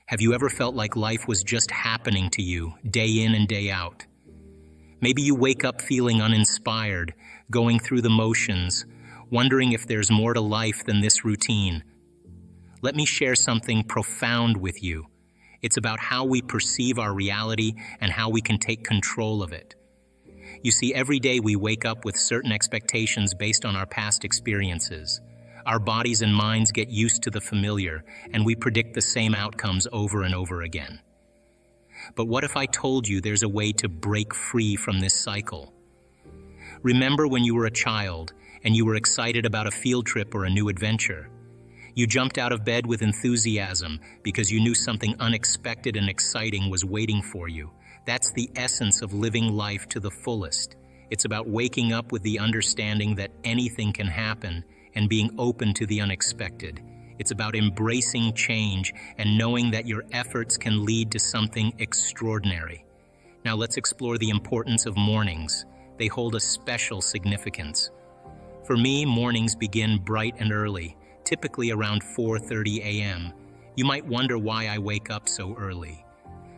Have you ever felt like life was just happening to you, day in and day out? Maybe you wake up feeling uninspired, going through the motions, wondering if there's more to life than this routine. Let me share something profound with you. It's about how we perceive our reality and how we can take control of it. You see, every day we wake up with certain expectations based on our past experiences. Our bodies and minds get used to the familiar, and we predict the same outcomes over and over again. But what if I told you there's a way to break free from this cycle? Remember when you were a child and you were excited about a field trip or a new adventure? You jumped out of bed with enthusiasm because you knew something unexpected and exciting was waiting for you. That's the essence of living life to the fullest. It's about waking up with the understanding that anything can happen and being open to the unexpected. It's about embracing change and knowing that your efforts can lead to something extraordinary. Now let's explore the importance of mornings. They hold a special significance. For me, mornings begin bright and early, typically around 4:30 a.m. You might wonder why I wake up so early.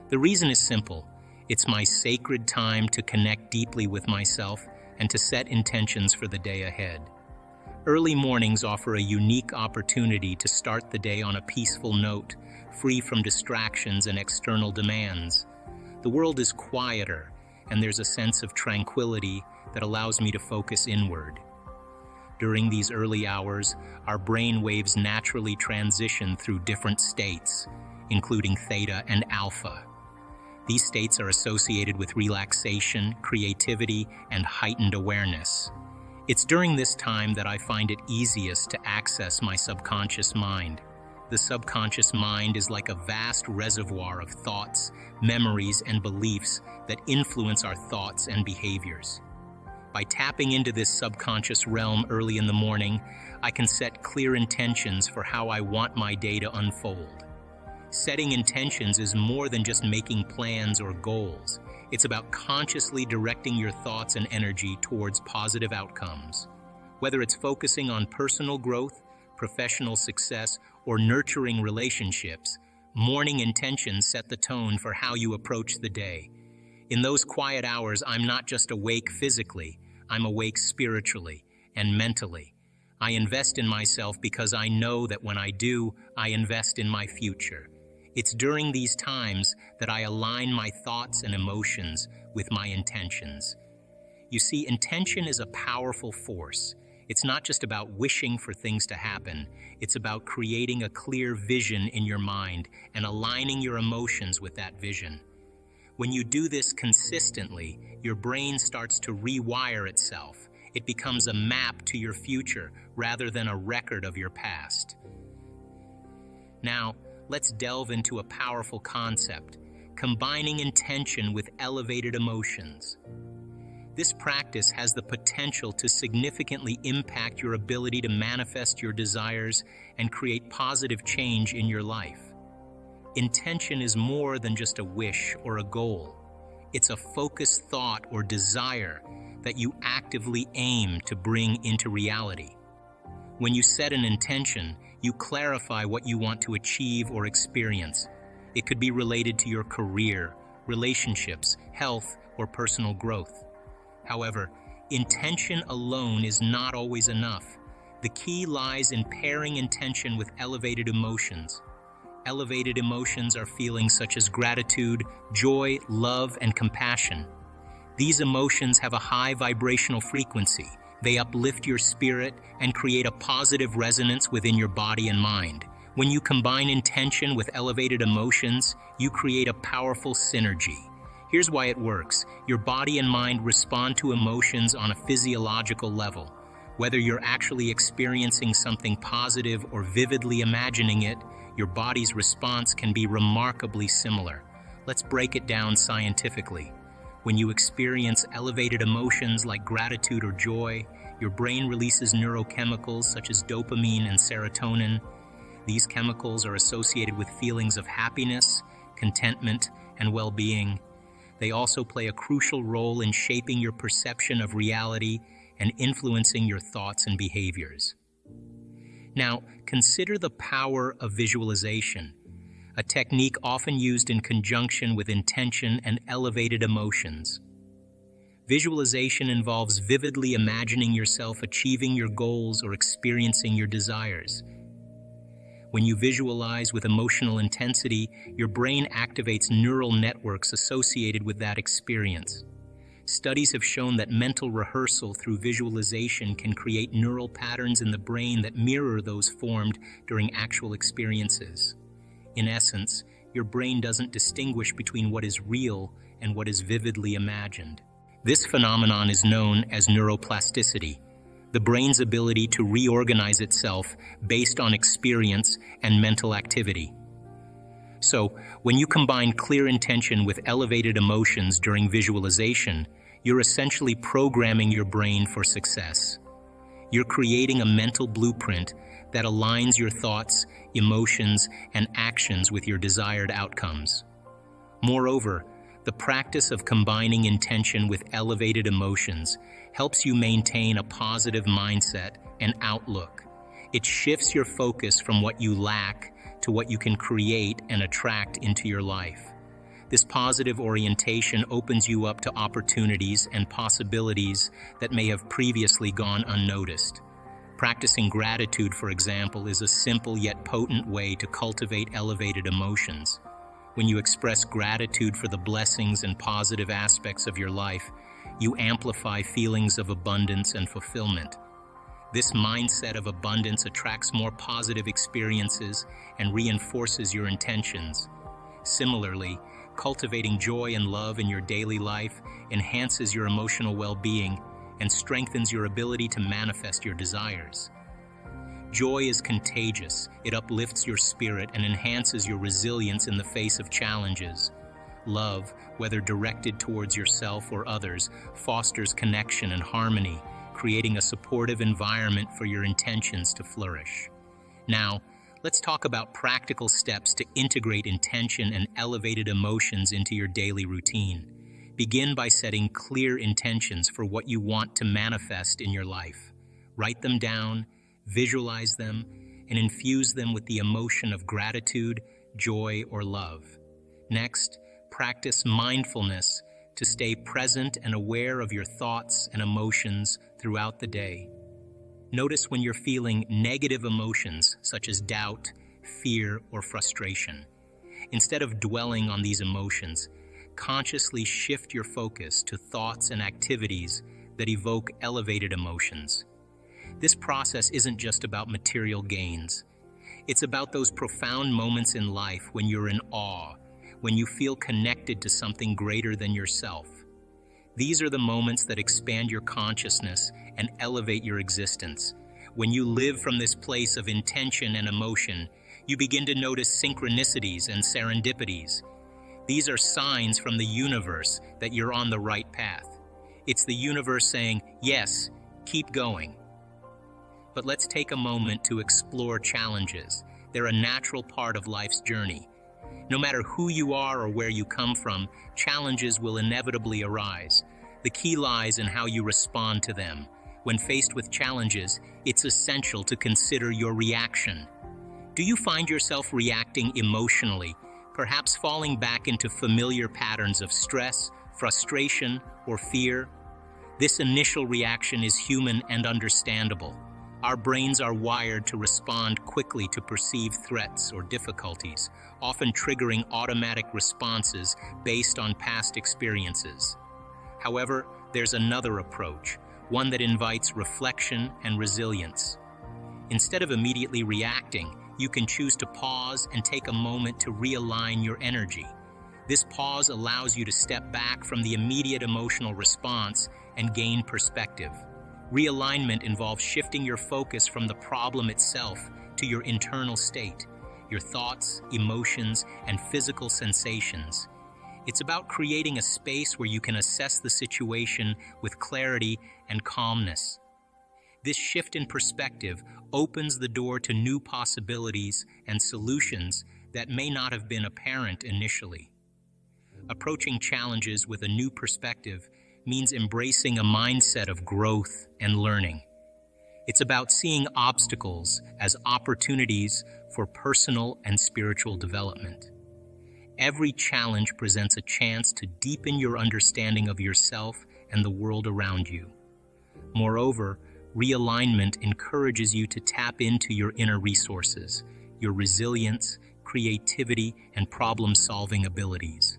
The reason is simple. It's my sacred time to connect deeply with myself and to set intentions for the day ahead. Early mornings offer a unique opportunity to start the day on a peaceful note, free from distractions and external demands. The world is quieter, and there's a sense of tranquility that allows me to focus inward. During these early hours, our brain waves naturally transition through different states, including theta and alpha. These states are associated with relaxation, creativity, and heightened awareness. It's during this time that I find it easiest to access my subconscious mind. The subconscious mind is like a vast reservoir of thoughts, memories, and beliefs that influence our thoughts and behaviors. By tapping into this subconscious realm early in the morning, I can set clear intentions for how I want my day to unfold. Setting intentions is more than just making plans or goals. It's about consciously directing your thoughts and energy towards positive outcomes. Whether it's focusing on personal growth, professional success, or nurturing relationships, morning intentions set the tone for how you approach the day. In those quiet hours, I'm not just awake physically, I'm awake spiritually and mentally. I invest in myself because I know that when I do, I invest in my future. It's during these times that I align my thoughts and emotions with my intentions. You see, intention is a powerful force. It's not just about wishing for things to happen. It's about creating a clear vision in your mind and aligning your emotions with that vision. When you do this consistently, your brain starts to rewire itself. It becomes a map to your future rather than a record of your past. Now, let's delve into a powerful concept, combining intention with elevated emotions. This practice has the potential to significantly impact your ability to manifest your desires and create positive change in your life. Intention is more than just a wish or a goal. It's a focused thought or desire that you actively aim to bring into reality. When you set an intention, you clarify what you want to achieve or experience. It could be related to your career, relationships, health, or personal growth. However, intention alone is not always enough. The key lies in pairing intention with elevated emotions. Elevated emotions are feelings such as gratitude, joy, love, and compassion. These emotions have a high vibrational frequency. They uplift your spirit and create a positive resonance within your body and mind. When you combine intention with elevated emotions, you create a powerful synergy. Here's why it works. Your body and mind respond to emotions on a physiological level. Whether you're actually experiencing something positive or vividly imagining it, your body's response can be remarkably similar. Let's break it down scientifically. When you experience elevated emotions like gratitude or joy, your brain releases neurochemicals such as dopamine and serotonin. These chemicals are associated with feelings of happiness, contentment, and well-being. They also play a crucial role in shaping your perception of reality and influencing your thoughts and behaviors. Now, consider the power of visualization. a technique often used in conjunction with intention and elevated emotions. Visualization involves vividly imagining yourself achieving your goals or experiencing your desires. When you visualize with emotional intensity, your brain activates neural networks associated with that experience. Studies have shown that mental rehearsal through visualization can create neural patterns in the brain that mirror those formed during actual experiences. In essence, your brain doesn't distinguish between what is real and what is vividly imagined. This phenomenon is known as neuroplasticity, the brain's ability to reorganize itself based on experience and mental activity. So, when you combine clear intention with elevated emotions during visualization, you're essentially programming your brain for success. You're creating a mental blueprint that aligns your thoughts, emotions, and actions with your desired outcomes. Moreover, the practice of combining intention with elevated emotions helps you maintain a positive mindset and outlook. It shifts your focus from what you lack to what you can create and attract into your life. This positive orientation opens you up to opportunities and possibilities that may have previously gone unnoticed. Practicing gratitude, for example, is a simple yet potent way to cultivate elevated emotions. When you express gratitude for the blessings and positive aspects of your life, you amplify feelings of abundance and fulfillment. This mindset of abundance attracts more positive experiences and reinforces your intentions. Similarly, cultivating joy and love in your daily life enhances your emotional well-being and strengthens your ability to manifest your desires. Joy is contagious. It uplifts your spirit and enhances your resilience in the face of challenges. Love, whether directed towards yourself or others, fosters connection and harmony, creating a supportive environment for your intentions to flourish. Now, let's talk about practical steps to integrate intention and elevated emotions into your daily routine. Begin by setting clear intentions for what you want to manifest in your life. Write them down, visualize them, and infuse them with the emotion of gratitude, joy, or love. Next, practice mindfulness to stay present and aware of your thoughts and emotions throughout the day. Notice when you're feeling negative emotions such as doubt, fear, or frustration. Instead of dwelling on these emotions, consciously shift your focus to thoughts and activities that evoke elevated emotions. This process isn't just about material gains. It's about those profound moments in life when you're in awe, when you feel connected to something greater than yourself. These are the moments that expand your consciousness and elevate your existence. When you live from this place of intention and emotion, you begin to notice synchronicities and serendipities. These are signs from the universe that you're on the right path. It's the universe saying, yes, keep going. But let's take a moment to explore challenges. They're a natural part of life's journey. No matter who you are or where you come from, challenges will inevitably arise. The key lies in how you respond to them. When faced with challenges, it's essential to consider your reaction. Do you find yourself reacting emotionally, perhaps falling back into familiar patterns of stress, frustration, or fear? This initial reaction is human and understandable. Our brains are wired to respond quickly to perceived threats or difficulties, often triggering automatic responses based on past experiences. However, there's another approach, one that invites reflection and resilience. Instead of immediately reacting, you can choose to pause and take a moment to realign your energy. This pause allows you to step back from the immediate emotional response and gain perspective. Realignment involves shifting your focus from the problem itself to your internal state, your thoughts, emotions, and physical sensations. It's about creating a space where you can assess the situation with clarity and calmness. This shift in perspective opens the door to new possibilities and solutions that may not have been apparent initially. Approaching challenges with a new perspective means embracing a mindset of growth and learning. It's about seeing obstacles as opportunities for personal and spiritual development. Every challenge presents a chance to deepen your understanding of yourself and the world around you. Moreover, realignment encourages you to tap into your inner resources, your resilience, creativity, and problem-solving abilities.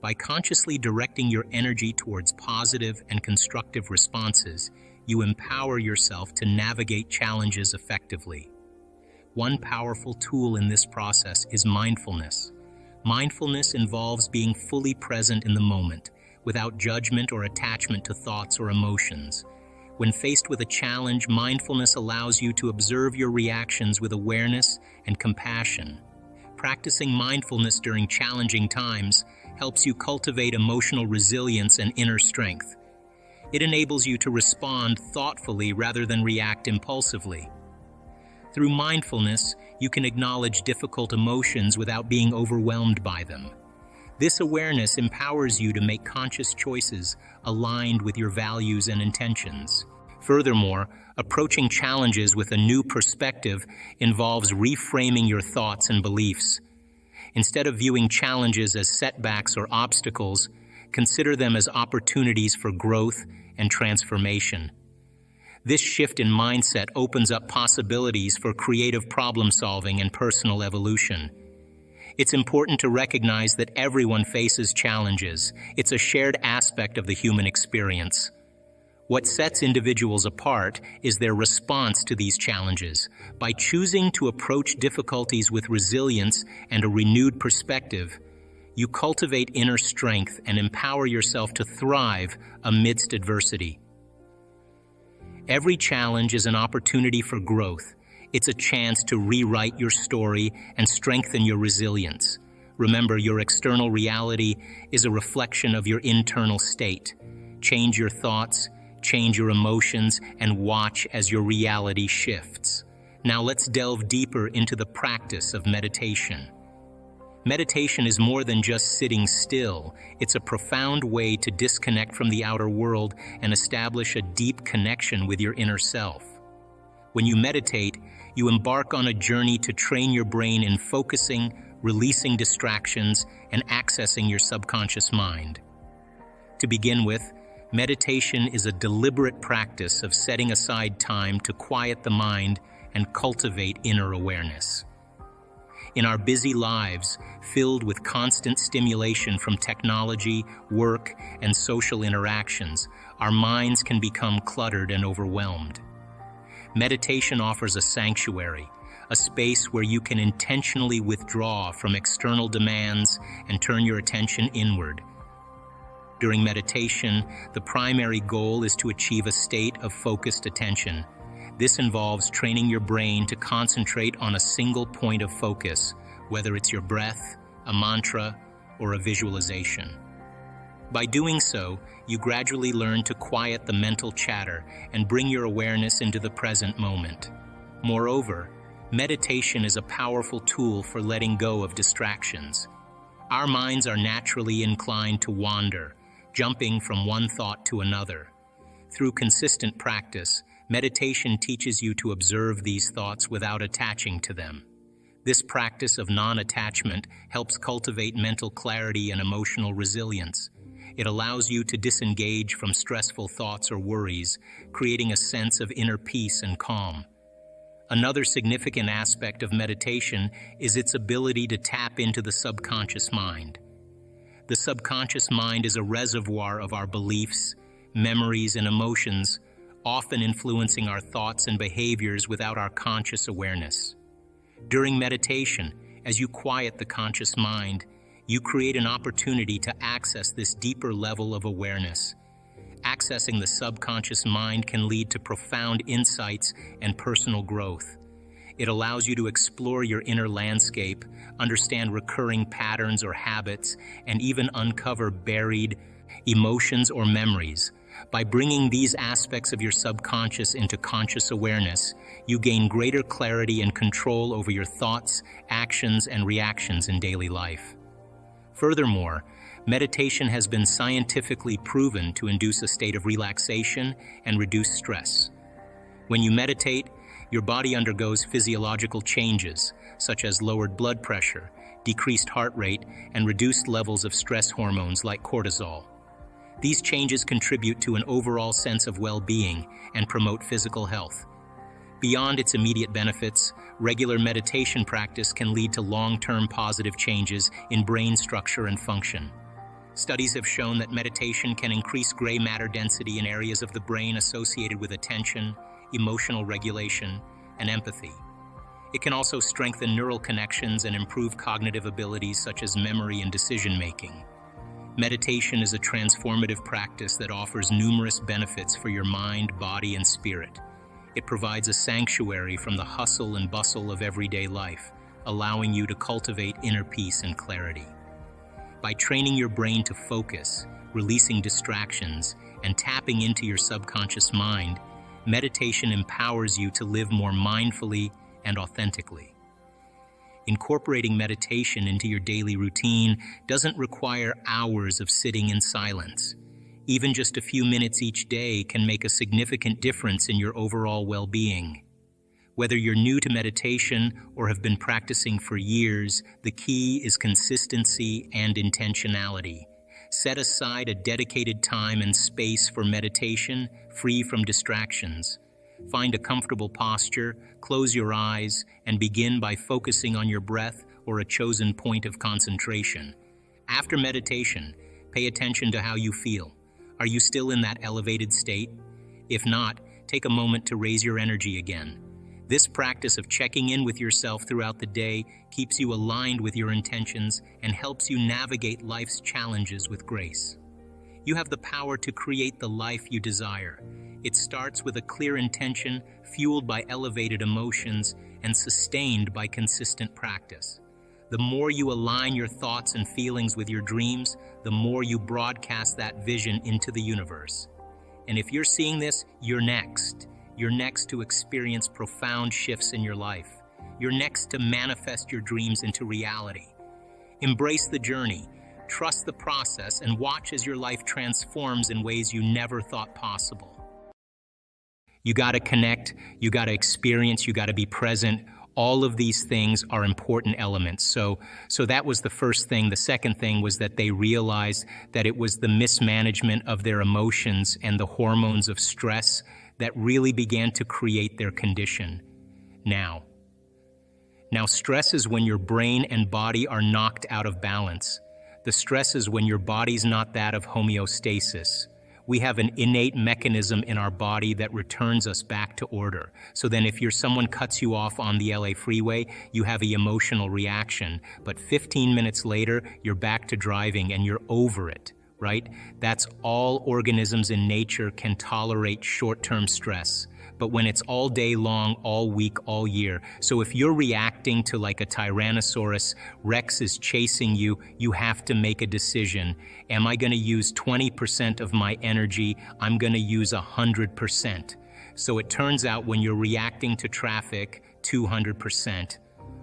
By consciously directing your energy towards positive and constructive responses, you empower yourself to navigate challenges effectively. One powerful tool in this process is mindfulness. Mindfulness involves being fully present in the moment, without judgment or attachment to thoughts or emotions. When faced with a challenge, mindfulness allows you to observe your reactions with awareness and compassion. Practicing mindfulness during challenging times helps you cultivate emotional resilience and inner strength. It enables you to respond thoughtfully rather than react impulsively. Through mindfulness, you can acknowledge difficult emotions without being overwhelmed by them. This awareness empowers you to make conscious choices aligned with your values and intentions. Furthermore, approaching challenges with a new perspective involves reframing your thoughts and beliefs. Instead of viewing challenges as setbacks or obstacles, consider them as opportunities for growth and transformation. This shift in mindset opens up possibilities for creative problem-solving and personal evolution. It's important to recognize that everyone faces challenges. It's a shared aspect of the human experience. What sets individuals apart is their response to these challenges. By choosing to approach difficulties with resilience and a renewed perspective, you cultivate inner strength and empower yourself to thrive amidst adversity. Every challenge is an opportunity for growth. It's a chance to rewrite your story and strengthen your resilience. Remember, your external reality is a reflection of your internal state. Change your thoughts, change your emotions, and watch as your reality shifts. Now let's delve deeper into the practice of meditation. Meditation is more than just sitting still. It's a profound way to disconnect from the outer world and establish a deep connection with your inner self. When you meditate, you embark on a journey to train your brain in focusing, releasing distractions, and accessing your subconscious mind. To begin with, meditation is a deliberate practice of setting aside time to quiet the mind and cultivate inner awareness. In our busy lives, filled with constant stimulation from technology, work, and social interactions, our minds can become cluttered and overwhelmed. Meditation offers a sanctuary, a space where you can intentionally withdraw from external demands and turn your attention inward. During meditation, the primary goal is to achieve a state of focused attention. This involves training your brain to concentrate on a single point of focus, whether it's your breath, a mantra, or a visualization. By doing so, you gradually learn to quiet the mental chatter and bring your awareness into the present moment. Moreover, meditation is a powerful tool for letting go of distractions. Our minds are naturally inclined to wander, jumping from one thought to another. Through consistent practice, meditation teaches you to observe these thoughts without attaching to them. This practice of non-attachment helps cultivate mental clarity and emotional resilience. It allows you to disengage from stressful thoughts or worries, creating a sense of inner peace and calm. Another significant aspect of meditation is its ability to tap into the subconscious mind. The subconscious mind is a reservoir of our beliefs, memories, and emotions, often influencing our thoughts and behaviors without our conscious awareness. During meditation, as you quiet the conscious mind, you create an opportunity to access this deeper level of awareness. Accessing the subconscious mind can lead to profound insights and personal growth. It allows you to explore your inner landscape, understand recurring patterns or habits, and even uncover buried emotions or memories. By bringing these aspects of your subconscious into conscious awareness, you gain greater clarity and control over your thoughts, actions, and reactions in daily life. Furthermore, meditation has been scientifically proven to induce a state of relaxation and reduce stress. When you meditate, your body undergoes physiological changes, such as lowered blood pressure, decreased heart rate, and reduced levels of stress hormones like cortisol. These changes contribute to an overall sense of well-being and promote physical health. Beyond its immediate benefits, regular meditation practice can lead to long-term positive changes in brain structure and function. Studies have shown that meditation can increase gray matter density in areas of the brain associated with attention, emotional regulation, and empathy. It can also strengthen neural connections and improve cognitive abilities such as memory and decision-making. Meditation is a transformative practice that offers numerous benefits for your mind, body, and spirit. It provides a sanctuary from the hustle and bustle of everyday life, allowing you to cultivate inner peace and clarity. By training your brain to focus, releasing distractions, and tapping into your subconscious mind, meditation empowers you to live more mindfully and authentically. Incorporating meditation into your daily routine doesn't require hours of sitting in silence. Even just a few minutes each day can make a significant difference in your overall well-being. Whether you're new to meditation or have been practicing for years, the key is consistency and intentionality. Set aside a dedicated time and space for meditation, free from distractions. Find a comfortable posture, close your eyes, and begin by focusing on your breath or a chosen point of concentration. After meditation, pay attention to how you feel. Are you still in that elevated state? If not, take a moment to raise your energy again. This practice of checking in with yourself throughout the day keeps you aligned with your intentions and helps you navigate life's challenges with grace. You have the power to create the life you desire. It starts with a clear intention, fueled by elevated emotions, and sustained by consistent practice. The more you align your thoughts and feelings with your dreams, the more you broadcast that vision into the universe. And if you're seeing this, you're next. You're next to experience profound shifts in your life. You're next to manifest your dreams into reality. Embrace the journey, trust the process, and watch as your life transforms in ways you never thought possible. You gotta connect, you gotta experience, you gotta be present. All of these things are important elements. So that was the first thing. The second thing was that they realized that it was the mismanagement of their emotions and the hormones of stress that really began to create their condition. Now, stress is when your brain and body are knocked out of balance. The stress is when your body's not that of homeostasis. We have an innate mechanism in our body that returns us back to order. So then if someone cuts you off on the LA freeway, you have an emotional reaction, but 15 minutes later, you're back to driving and you're over it, right? That's all organisms in nature can tolerate short-term stress. But when it's all day long, all week, all year. So if you're reacting to like a Tyrannosaurus Rex is chasing you, you have to make a decision. Am I gonna use 20% of my energy? I'm gonna use 100%. So it turns out when you're reacting to traffic, 200%,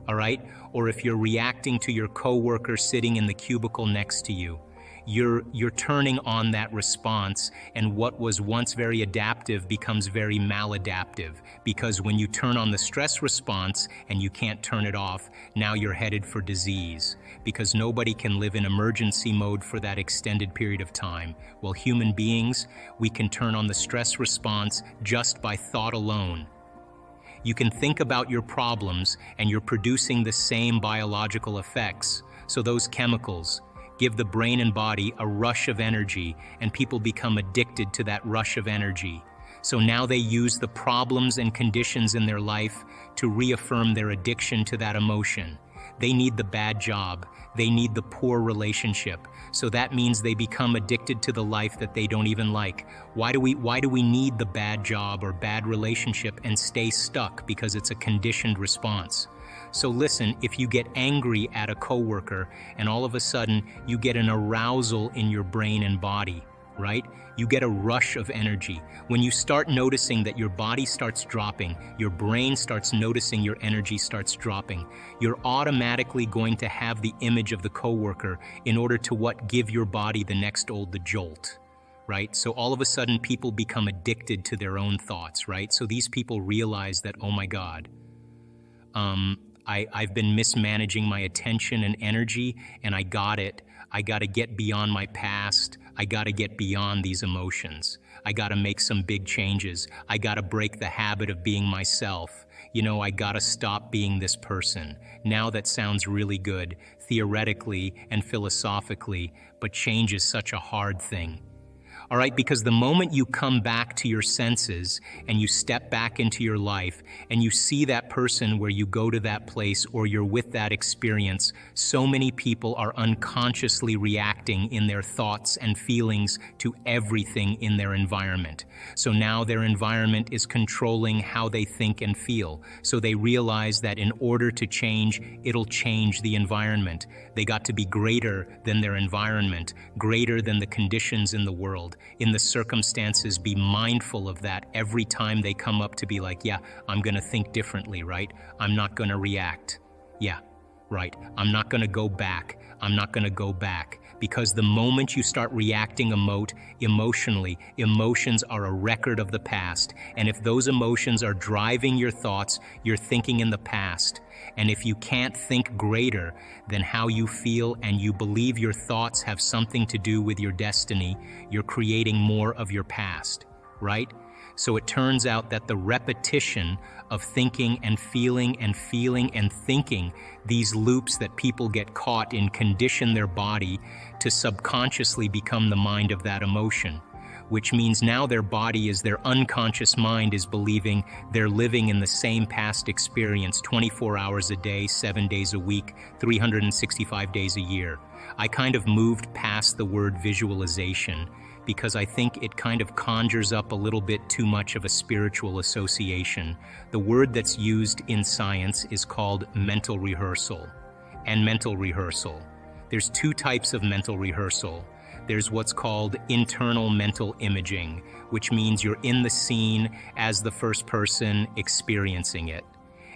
all right? Or if you're reacting to your coworker sitting in the cubicle next to you, you're turning on that response, and what was once very adaptive becomes very maladaptive, because when you turn on the stress response and you can't turn it off, now you're headed for disease, because nobody can live in emergency mode for that extended period of time. Well, human beings, we can turn on the stress response just by thought alone. You can think about your problems and you're producing the same biological effects. So those chemicals give the brain and body a rush of energy, and people become addicted to that rush of energy. So now they use the problems and conditions in their life to reaffirm their addiction to that emotion. They need the bad job. They need the poor relationship. So that means they become addicted to the life that they don't even like. Why do we need the bad job or bad relationship and stay stuck? Because it's a conditioned response. So listen, if you get angry at a coworker and all of a sudden you get an arousal in your brain and body, right? You get a rush of energy. When you start noticing that your body starts dropping, your brain starts noticing your energy starts dropping, you're automatically going to have the image of the coworker in order to give your body the jolt, right? So all of a sudden people become addicted to their own thoughts, right? So these people realize that, oh my God, I've been mismanaging my attention and energy, and I got it. I got to get beyond my past. I got to get beyond these emotions. I got to make some big changes. I got to break the habit of being myself. I got to stop being this person. Now that sounds really good, theoretically and philosophically, but change is such a hard thing. All right, because the moment you come back to your senses and you step back into your life and you see that person where you go to that place or you're with that experience, so many people are unconsciously reacting in their thoughts and feelings to everything in their environment. So now their environment is controlling how they think and feel. So they realize that in order to change, it'll change the environment. They got to be greater than their environment, greater than the conditions in the world. In the circumstances, be mindful of that every time they come up to be like, yeah, I'm going to think differently, right? I'm not going to react. Yeah, right. I'm not going to go back. I'm not going to go back. Because the moment you start reacting emotionally, emotions are a record of the past. And if those emotions are driving your thoughts, you're thinking in the past. And if you can't think greater than how you feel and you believe your thoughts have something to do with your destiny, you're creating more of your past, right? So it turns out that the repetition of thinking and feeling and feeling and thinking, these loops that people get caught in, condition their body to subconsciously become the mind of that emotion, which means now their body is their unconscious mind is believing they're living in the same past experience 24 hours a day, 7 days a week, 365 days a year. I kind of moved past the word visualization because I think it kind of conjures up a little bit too much of a spiritual association. The word that's used in science is called mental rehearsal. And mental rehearsal. There's two types of mental rehearsal. There's what's called internal mental imaging, which means you're in the scene as the first person experiencing it.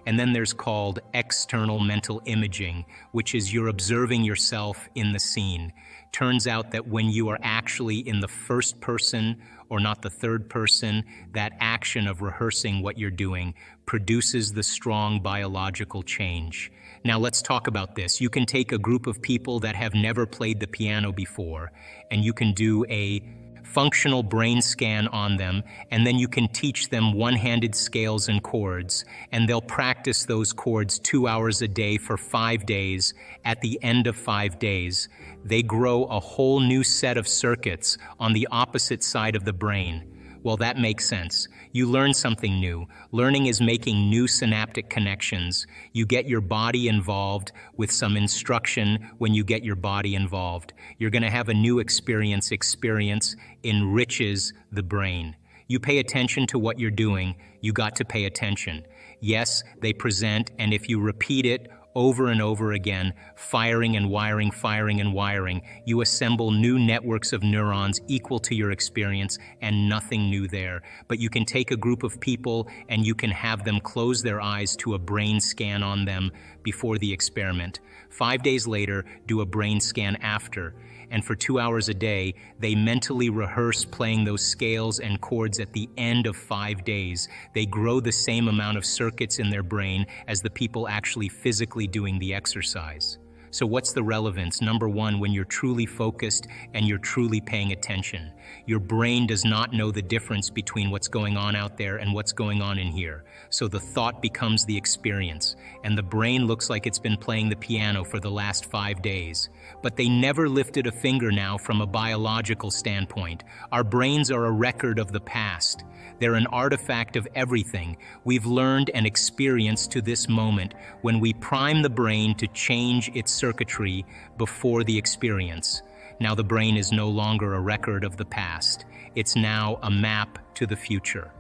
And then there's called external mental imaging, which is you're observing yourself in the scene. Turns out that when you are actually in the first person or not the third person, that action of rehearsing what you're doing produces the strong biological change. Now let's talk about this. You can take a group of people that have never played the piano before, and you can do a functional brain scan on them, and then you can teach them one-handed scales and chords, and they'll practice those chords 2 hours a day for 5 days. At the end of 5 days, they grow a whole new set of circuits on the opposite side of the brain. Well, that makes sense. You learn something new. Learning is making new synaptic connections. You get your body involved with some instruction. When you get your body involved, you're going to have a new experience. Experience enriches the brain. You pay attention to what you're doing. You got to pay attention. Yes, they present, and if you repeat it over and over again, firing and wiring, you assemble new networks of neurons equal to your experience, and nothing new there. But you can take a group of people and you can have them close their eyes to a brain scan on them before the experiment. 5 days later, do a brain scan after. And for 2 hours a day, they mentally rehearse playing those scales and chords at the end of 5 days. They grow the same amount of circuits in their brain as the people actually physically doing the exercise. So what's the relevance? Number one, when you're truly focused and you're truly paying attention, your brain does not know the difference between what's going on out there and what's going on in here. So the thought becomes the experience, and the brain looks like it's been playing the piano for the last 5 days. But they never lifted a finger now from a biological standpoint. Our brains are a record of the past. They're an artifact of everything we've learned and experienced to this moment when we prime the brain to change its circuitry before the experience. Now the brain is no longer a record of the past. It's now a map to the future.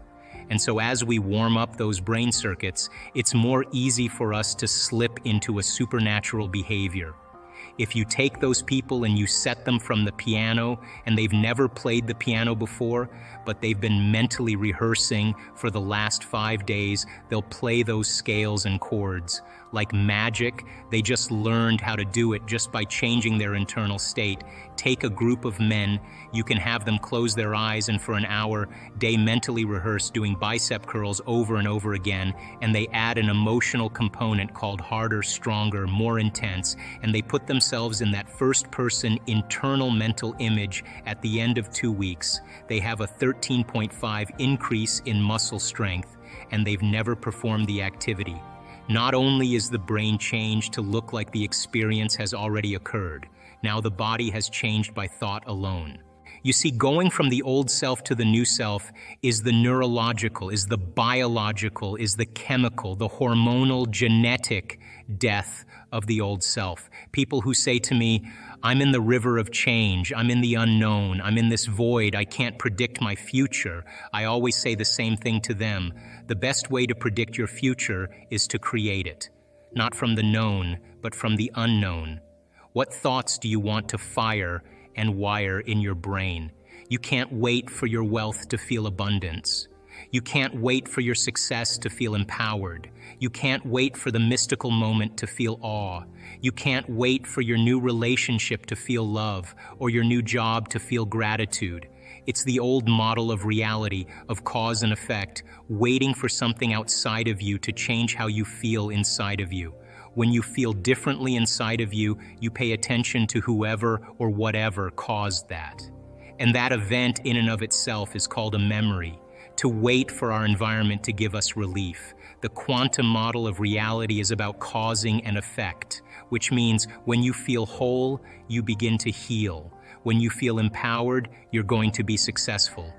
And so as we warm up those brain circuits, it's more easy for us to slip into a supernatural behavior. If you take those people and you set them from the piano and they've never played the piano before, but they've been mentally rehearsing for the last 5 days, they'll play those scales and chords. Like magic, they just learned how to do it just by changing their internal state. Take a group of men, you can have them close their eyes and for an hour, they mentally rehearse doing bicep curls over and over again, and they add an emotional component called harder, stronger, more intense, and they put themselves in that first-person internal mental image at the end of 2 weeks. They have a 13.5 increase in muscle strength, and they've never performed the activity. Not only is the brain changed to look like the experience has already occurred, now the body has changed by thought alone. You see, going from the old self to the new self is the neurological, is the biological, is the chemical, the hormonal, genetic death of the old self. People who say to me, I'm in the river of change, I'm in the unknown, I'm in this void, I can't predict my future. I always say the same thing to them. The best way to predict your future is to create it. Not from the known, but from the unknown. What thoughts do you want to fire and wire in your brain? You can't wait for your wealth to feel abundance. You can't wait for your success to feel empowered. You can't wait for the mystical moment to feel awe. You can't wait for your new relationship to feel love or your new job to feel gratitude. It's the old model of reality, of cause and effect, waiting for something outside of you to change how you feel inside of you. When you feel differently inside of you, you pay attention to whoever or whatever caused that. And that event in and of itself is called a memory. To wait for our environment to give us relief. The quantum model of reality is about causing and effect, which means when you feel whole, you begin to heal. When you feel empowered, you're going to be successful.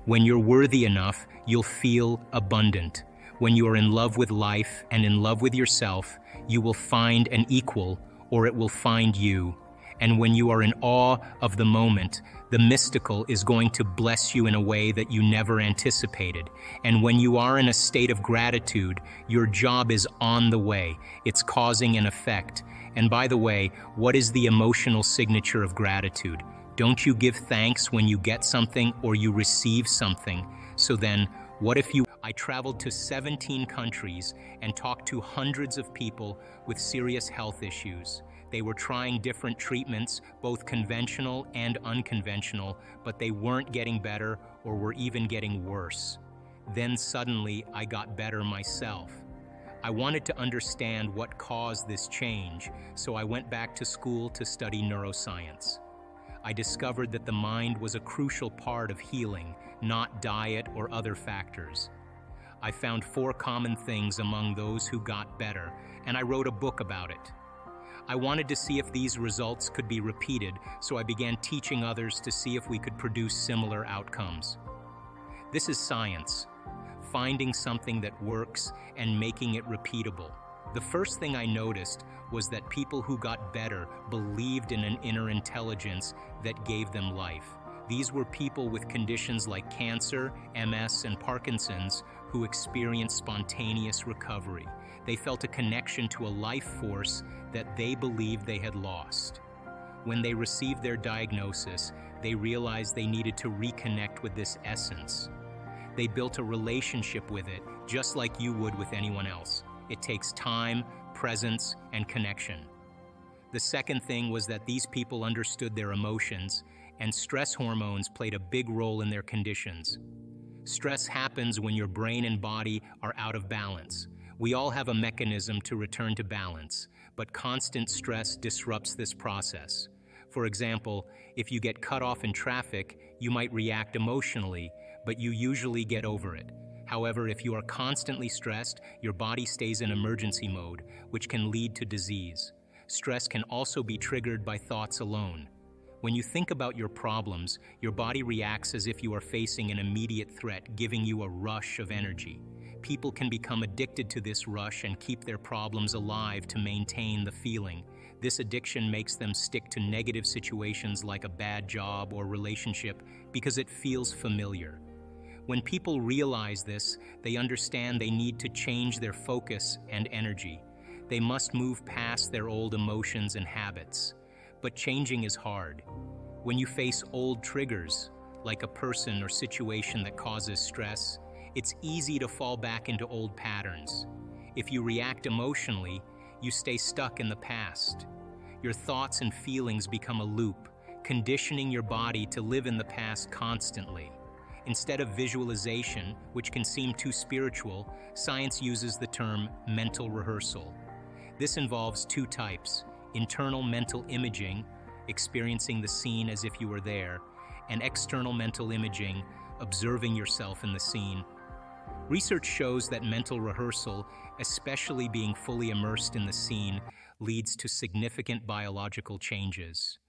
When you're worthy enough, you'll feel abundant. When you are in love with life and in love with yourself, you will find an equal, or it will find you. And when you are in awe of the moment, the mystical is going to bless you in a way that you never anticipated. And when you are in a state of gratitude, your job is on the way. It's causing an effect. And by the way, what is the emotional signature of gratitude? Don't you give thanks when you get something or you receive something? So then, what if you... I traveled to 17 countries and talked to hundreds of people with serious health issues. They were trying different treatments, both conventional and unconventional, but they weren't getting better or were even getting worse. Then suddenly, I got better myself. I wanted to understand what caused this change, so I went back to school to study neuroscience. I discovered that the mind was a crucial part of healing, not diet or other factors. I found 4 common things among those who got better, and I wrote a book about it. I wanted to see if these results could be repeated, so I began teaching others to see if we could produce similar outcomes. This is science, finding something that works and making it repeatable. The first thing I noticed was that people who got better believed in an inner intelligence that gave them life. These were people with conditions like cancer, MS, and Parkinson's who experienced spontaneous recovery. They felt a connection to a life force that they believed they had lost. When they received their diagnosis, they realized they needed to reconnect with this essence. They built a relationship with it, just like you would with anyone else. It takes time, presence, and connection. The second thing was that these people understood their emotions, and stress hormones played a big role in their conditions. Stress happens when your brain and body are out of balance. We all have a mechanism to return to balance, but constant stress disrupts this process. For example, if you get cut off in traffic, you might react emotionally, but you usually get over it. However, if you are constantly stressed, your body stays in emergency mode, which can lead to disease. Stress can also be triggered by thoughts alone. When you think about your problems, your body reacts as if you are facing an immediate threat, giving you a rush of energy. People can become addicted to this rush and keep their problems alive to maintain the feeling. This addiction makes them stick to negative situations like a bad job or relationship because it feels familiar. When people realize this, they understand they need to change their focus and energy. They must move past their old emotions and habits. But changing is hard. When you face old triggers, like a person or situation that causes stress, it's easy to fall back into old patterns. If you react emotionally, you stay stuck in the past. Your thoughts and feelings become a loop, conditioning your body to live in the past constantly. Instead of visualization, which can seem too spiritual, science uses the term mental rehearsal. This involves two types: internal mental imaging, experiencing the scene as if you were there, and external mental imaging, observing yourself in the scene. Research shows that mental rehearsal, especially being fully immersed in the scene, leads to significant biological changes.